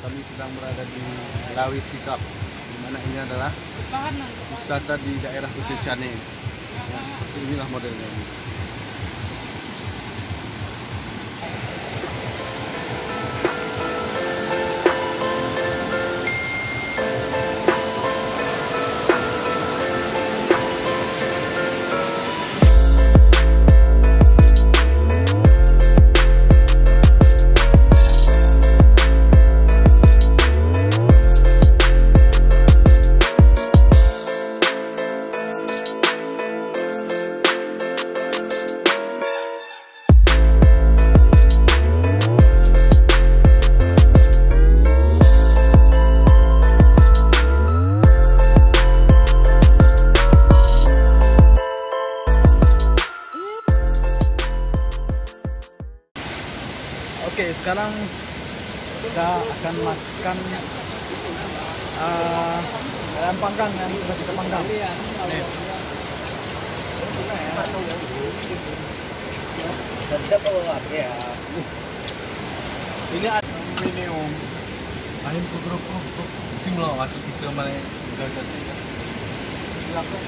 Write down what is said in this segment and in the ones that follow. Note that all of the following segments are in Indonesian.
Kami sedang berada di Lawi Sikap, di mana ini adalah wisata di daerah Kutai Cane. Ya, seperti inilah modelnya ini. Oke, sekarang kita akan makan ayam panggang yang sudah kita panggang. Ini ada minum ayam kugruk kucing loh, waktu kita malah gagal. Silakan.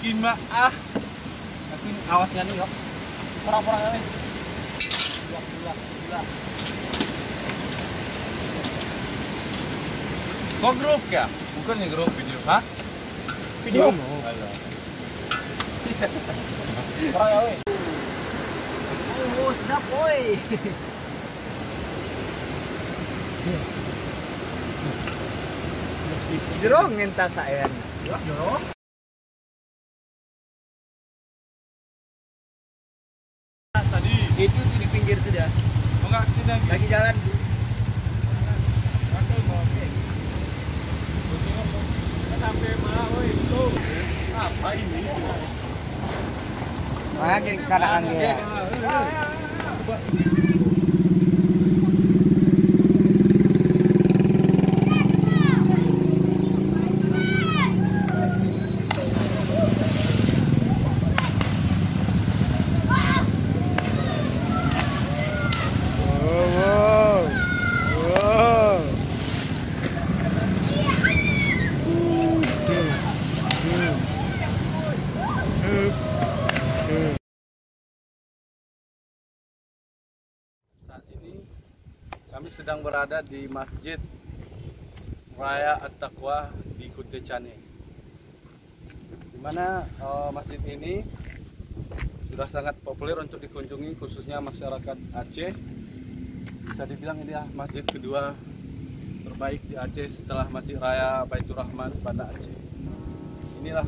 Kima ah. Tapi awasnya nih kok. Orang-orang ini. Gila. Kok grup ya? Bukan nih grup video, hah? Video. Halo. Orang ya, weh. Sedap, woi. Jerong ngentah saya. Jerong. Tadi Itu di pinggir sudah. enggak kesini lagi. Lagi jalan. Sampai malah, woi, tuh. Apa ini? Makin kadang ya. Saat ini kami sedang berada di Masjid Raya At-Taqwa di Kutai Cane, di mana masjid ini sudah sangat populer untuk dikunjungi khususnya masyarakat Aceh. Bisa dibilang ini masjid kedua terbaik di Aceh setelah Masjid Raya Baitur Rahman Banda Aceh. Inilah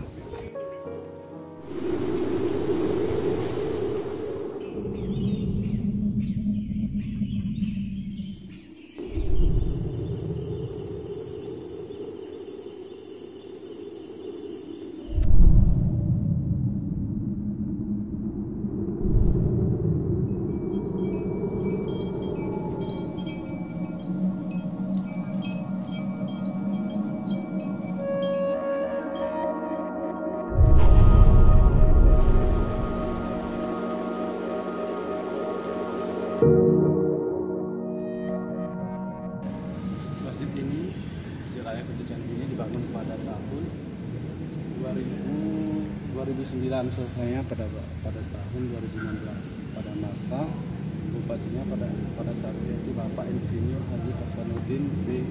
masjid ini, Masjid Raya Kota Cantik ini dibangun pada tahun 2009 selesainya pada tahun 2016 pada masa bupatinya pada saat itu Bapak Insinyur Haji Hasanuddin B.